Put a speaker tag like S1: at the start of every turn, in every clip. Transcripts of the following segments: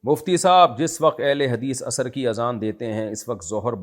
S1: مفتی صاحب، جس وقت اہل حدیث عصر کی اذان دیتے ہیں اس وقت ظہر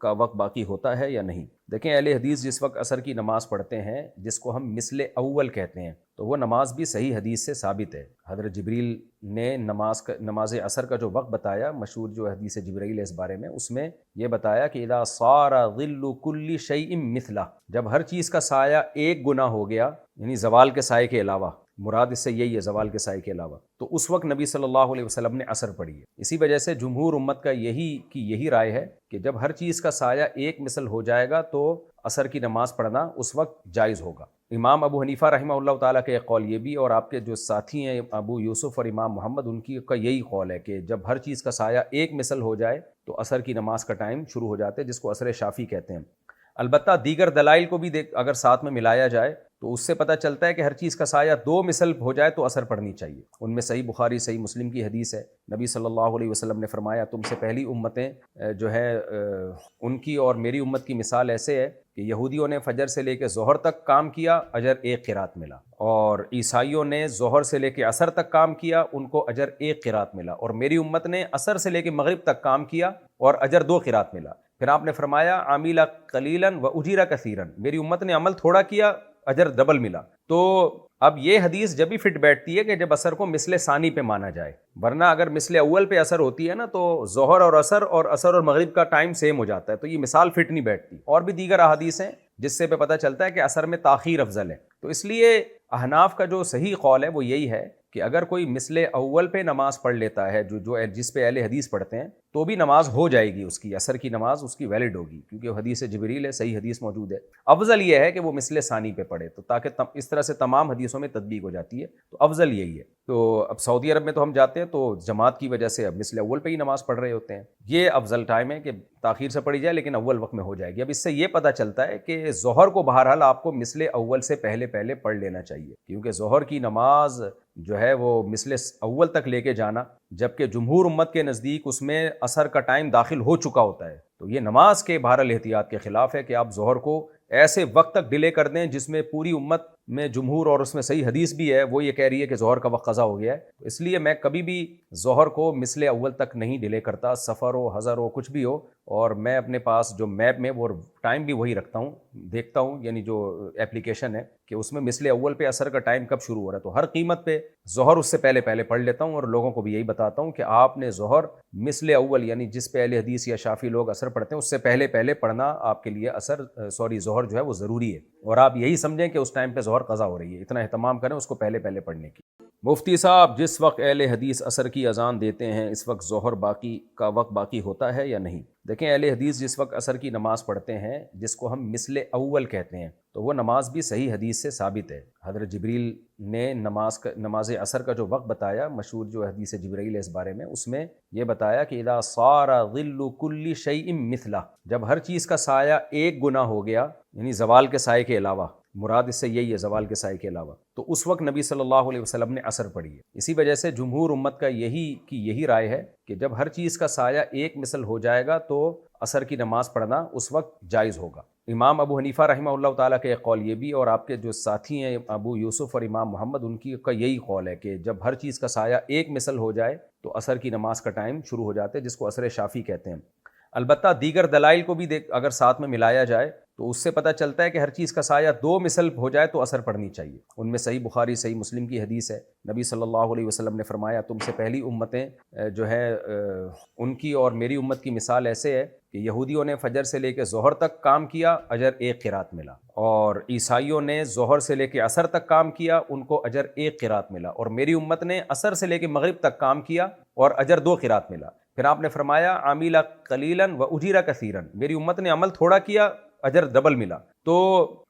S1: کا وقت باقی ہوتا ہے یا نہیں؟ دیکھیں، اہل حدیث جس وقت عصر کی نماز پڑھتے ہیں جس کو ہم مثل اول کہتے ہیں، تو وہ نماز بھی صحیح حدیث سے ثابت ہے۔ حضرت جبریل نے نماز عصر کا جو وقت بتایا، مشہور جو حدیث جبریل ہے اس بارے میں، اس میں یہ بتایا کہ اذا صار ظل کل شیء مثلہ، جب ہر چیز کا سایہ ایک گنا ہو گیا، یعنی زوال کے سائے کے علاوہ، مراد اس سے یہی ہے زوال کے سائے کے علاوہ، تو اس وقت نبی صلی اللہ علیہ وسلم نے عصر پڑھی ہے۔ اسی وجہ سے جمہور امت کا یہی رائے ہے کہ جب ہر چیز کا سایہ ایک مثل ہو جائے گا تو عصر کی نماز پڑھنا اس وقت جائز ہوگا۔ امام ابو حنیفہ رحمہ اللہ تعالیٰ کا ایک قول یہ بھی، اور آپ کے جو ساتھی ہیں ابو یوسف اور امام محمد، ان کا یہی قول ہے کہ جب ہر چیز کا سایہ ایک مثل ہو جائے تو عصر کی نماز کا ٹائم شروع ہو جاتے ہیں، جس کو عصر شافی کہتے ہیں۔ البتہ دیگر دلائل کو بھی اگر ساتھ میں ملایا جائے تو اس سے پتہ چلتا ہے کہ ہر چیز کا سایہ دو مثل ہو جائے تو عصر پڑھنی چاہیے۔ ان میں صحیح بخاری صحیح مسلم کی حدیث ہے، نبی صلی اللہ علیہ وسلم نے فرمایا تم سے پہلی امتیں جو ہے ان کی اور میری امت کی مثال ایسے ہے کہ یہودیوں نے فجر سے لے کے ظہر تک کام کیا، اجر ایک قرات ملا، اور عیسائیوں نے ظہر سے لے کے عصر تک کام کیا، ان کو اجر ایک قرات ملا، اور میری امت نے عصر سے لے کے مغرب تک کام کیا اور اجر دو قرات ملا۔ پھر آپ نے فرمایا عامل قلیلاً و اجیر کثیراً، میری امت نے عمل تھوڑا کیا، اجر ڈبل ملا۔ تو اب یہ حدیث جب بھی فٹ بیٹھتی ہے کہ جب عصر کو مثل ثانی پہ مانا جائے، ورنہ اگر مثل اول پہ عصر ہوتی ہے نا تو ظہر اور عصر اور مغرب کا ٹائم سیم ہو جاتا ہے، تو یہ مثال فٹ نہیں بیٹھتی۔ اور بھی دیگر احادیث ہیں جس سے پتہ چلتا ہے کہ عصر میں تاخیر افضل ہے۔ تو اس لیے احناف کا جو صحیح قول ہے وہ یہی ہے کہ اگر کوئی مثل اول پہ نماز پڑھ لیتا ہے جس پہ اہل حدیث پڑھتے ہیں، تو بھی نماز ہو جائے گی، اس کی عصر کی نماز اس کی ویلڈ ہوگی، کیونکہ وہ حدیث جبریل ہے، صحیح حدیث موجود ہے۔ افضل یہ ہے کہ وہ مثل ثانی پہ پڑھے، تو تاکہ اس طرح سے تمام حدیثوں میں تطبیق ہو جاتی ہے، تو افضل یہی ہے۔ تو اب سعودی عرب میں تو ہم جاتے ہیں تو جماعت کی وجہ سے اب مثل اول پہ ہی نماز پڑھ رہے ہوتے ہیں، یہ افضل ٹائم ہے کہ تاخیر سے پڑھی جائے لیکن اول وقت میں ہو جائے گی۔ اب اس سے یہ پتہ چلتا ہے کہ ظہر کو بہرحال آپ کو مثل اول سے پہلے پڑھ لینا چاہیے، کیونکہ ظہر کی نماز جو ہے وہ مثل اول تک لے کے جانا، جبکہ جمہور امت کے نزدیک اس میں عصر کا ٹائم داخل ہو چکا ہوتا ہے، تو یہ نماز کے بہرحال احتیاط کے خلاف ہے کہ آپ ظہر کو ایسے وقت تک ڈیلے کر دیں جس میں پوری امت میں جمہور اور اس میں صحیح حدیث بھی ہے وہ یہ کہہ رہی ہے کہ ظہر کا وقت قضا ہو گیا ہے۔ تو اس لیے میں کبھی بھی ظہر کو مثل اول تک نہیں ڈیلے کرتا، سفر ہو، حضر ہو، کچھ بھی ہو، اور میں اپنے پاس جو میپ میں وہ ٹائم بھی وہی رکھتا ہوں، دیکھتا ہوں، یعنی جو اپلیکیشن ہے کہ اس میں مثل اول پہ عصر کا ٹائم کب شروع ہو رہا ہے، تو ہر قیمت پہ ظہر اس سے پہلے پڑھ لیتا ہوں، اور لوگوں کو بھی یہی بتاتا ہوں کہ آپ نے ظہر مثل اول، یعنی جس پہ اہل حدیث یا شافی لوگ عصر پڑھتے ہیں اس سے پہلے پڑھنا آپ کے لیے ظہر جو ہے وہ ضروری ہے، اور آپ یہی سمجھیں کہ اس ٹائم پہ ظہر قضا ہو رہی ہے، اتنا اہتمام کریں اس کو پہلے پڑھنے کی۔ مفتی صاحب، جس وقت اہل حدیث عصر کی اذان دیتے ہیں اس وقت ظہر کا وقت باقی ہوتا ہے یا نہیں؟ دیکھیں، اہل حدیث جس وقت عصر کی نماز پڑھتے ہیں جس کو ہم مثل اول کہتے ہیں، تو وہ نماز بھی صحیح حدیث سے ثابت ہے۔ حضرت جبریل نے نماز عصر کا جو وقت بتایا، مشہور جو حدیث جبریل ہے اس بارے میں، اس میں یہ بتایا کہ اذا صار ظل کل شیء مثلہ، جب ہر چیز کا سایہ ایک گنا ہو گیا، یعنی زوال کے سائے کے علاوہ، مراد اس سے یہی ہے زوال کے سائے کے علاوہ، تو اس وقت نبی صلی اللہ علیہ وسلم نے عصر پڑھی ہے۔ اسی وجہ سے جمہور امت کا یہی رائے ہے کہ جب ہر چیز کا سایہ ایک مثل ہو جائے گا تو عصر کی نماز پڑھنا اس وقت جائز ہوگا۔ امام ابو حنیفہ رحمہ اللہ تعالیٰ کا ایک قول یہ بھی، اور آپ کے جو ساتھی ہیں ابو یوسف اور امام محمد، ان کا یہی قول ہے کہ جب ہر چیز کا سایہ ایک مثل ہو جائے تو عصر کی نماز کا ٹائم شروع ہو جاتے ہیں، جس کو عصر شافی کہتے ہیں۔ البتہ دیگر دلائل کو بھی اگر ساتھ میں ملایا جائے تو اس سے پتہ چلتا ہے کہ ہر چیز کا سایہ دو مثل ہو جائے تو عصر پڑھنی چاہیے۔ ان میں صحیح بخاری صحیح مسلم کی حدیث ہے، نبی صلی اللہ علیہ وسلم نے فرمایا تم سے پہلی امتیں جو ہے ان کی اور میری امت کی مثال ایسے ہے کہ یہودیوں نے فجر سے لے کے ظہر تک کام کیا، اجر ایک قرات ملا، اور عیسائیوں نے ظہر سے لے کے عصر تک کام کیا، ان کو اجر ایک قرات ملا، اور میری امت نے عصر سے لے کے مغرب تک کام کیا اور اجر دو قرات ملا۔ پھر آپ نے فرمایا عامل قلیلاً و اجیر کثیراً، میری امت نے عمل تھوڑا کیا، اجر ڈبل ملا۔ تو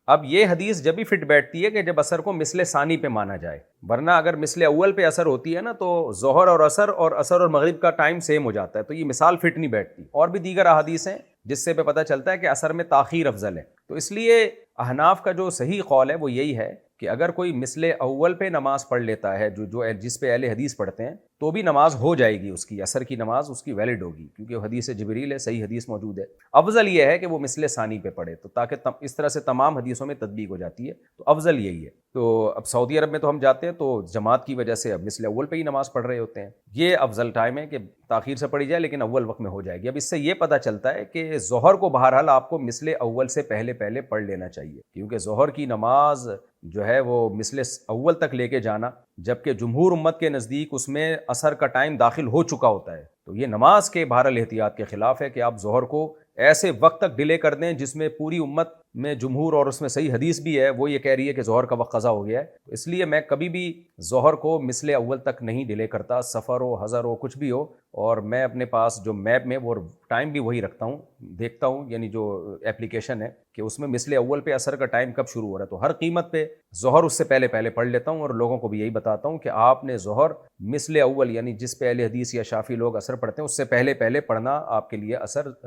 S1: اب یہ حدیث جب بھی فٹ بیٹھتی ہے کہ جب عصر کو مثل ثانی پہ مانا جائے، ورنہ اگر مثل اول پہ عصر ہوتی ہے نا تو ظہر اور عصر اور مغرب کا ٹائم سیم ہو جاتا ہے، تو یہ مثال فٹ نہیں بیٹھتی۔ اور بھی دیگر احادیث ہیں جس سے پتہ چلتا ہے کہ عصر میں تاخیر افضل ہے۔ تو اس لیے احناف کا جو صحیح قول ہے وہ یہی ہے کہ اگر کوئی مثل اول پہ نماز پڑھ لیتا ہے جس پہ اہل حدیث پڑھتے ہیں، تو بھی نماز ہو جائے گی، اس کی عصر کی نماز اس کی ویلڈ ہوگی، کیونکہ وہ حدیث جبریل ہے، صحیح حدیث موجود ہے۔ افضل یہ ہے کہ وہ مثل ثانی پہ پڑھے، تو تاکہ اس طرح سے تمام حدیثوں میں تطبیق ہو جاتی ہے، تو افضل یہی ہے۔ تو اب سعودی عرب میں تو ہم جاتے ہیں تو جماعت کی وجہ سے اب مثل اول پہ ہی نماز پڑھ رہے ہوتے ہیں. یہ افضل ٹائم ہے کہ تاخیر سے پڑھی جائے لیکن اول وقت میں ہو جائے گی. اب اس سے یہ پتہ چلتا ہے کہ ظہر کو بہرحال آپ کو مثل اول سے پہلے پہلے پڑھ لینا چاہیے، کیونکہ ظہر کی نماز جو ہے وہ مثل اول تک لے کے جانا، جبکہ جمہور امت کے نزدیک اس میں عصر کا ٹائم داخل ہو چکا ہوتا ہے. تو یہ نماز کے بہرحال احتیاط کے خلاف ہے کہ آپ ظہر کو ایسے وقت تک ڈیلے کر دیں جس میں پوری امت میں جمہور، اور اس میں صحیح حدیث بھی ہے، وہ یہ کہہ رہی ہے کہ ظہر کا وقت قضا ہو گیا ہے. تو اس لیے میں کبھی بھی ظہر کو مثل اول تک نہیں ڈیلے کرتا، سفر ہو، حضر ہو، کچھ بھی ہو. اور میں اپنے پاس جو میپ میں وہ ٹائم بھی وہی رکھتا ہوں، دیکھتا ہوں یعنی جو اپلیکیشن ہے کہ اس میں مثل اول پہ عصر کا ٹائم کب شروع ہو رہا ہے، تو ہر قیمت پہ ظہر اس سے پہلے پہلے پڑھ لیتا ہوں. اور لوگوں کو بھی یہی بتاتا ہوں کہ آپ نے ظہر مثل اول یعنی جس پہ اہل حدیث یا شافی لوگ عصر پڑھتے ہیں اس سے پہلے پہلے پڑھنا آپ کے لیے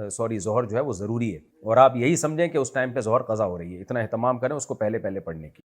S1: ظہر جو ہے وہ ضروری ہے. اور آپ یہی سمجھیں کہ اس ٹائم پہ ظہر قضا ہو رہی ہے، اتنا اہتمام کریں اس کو پہلے پہلے پڑھنے کی.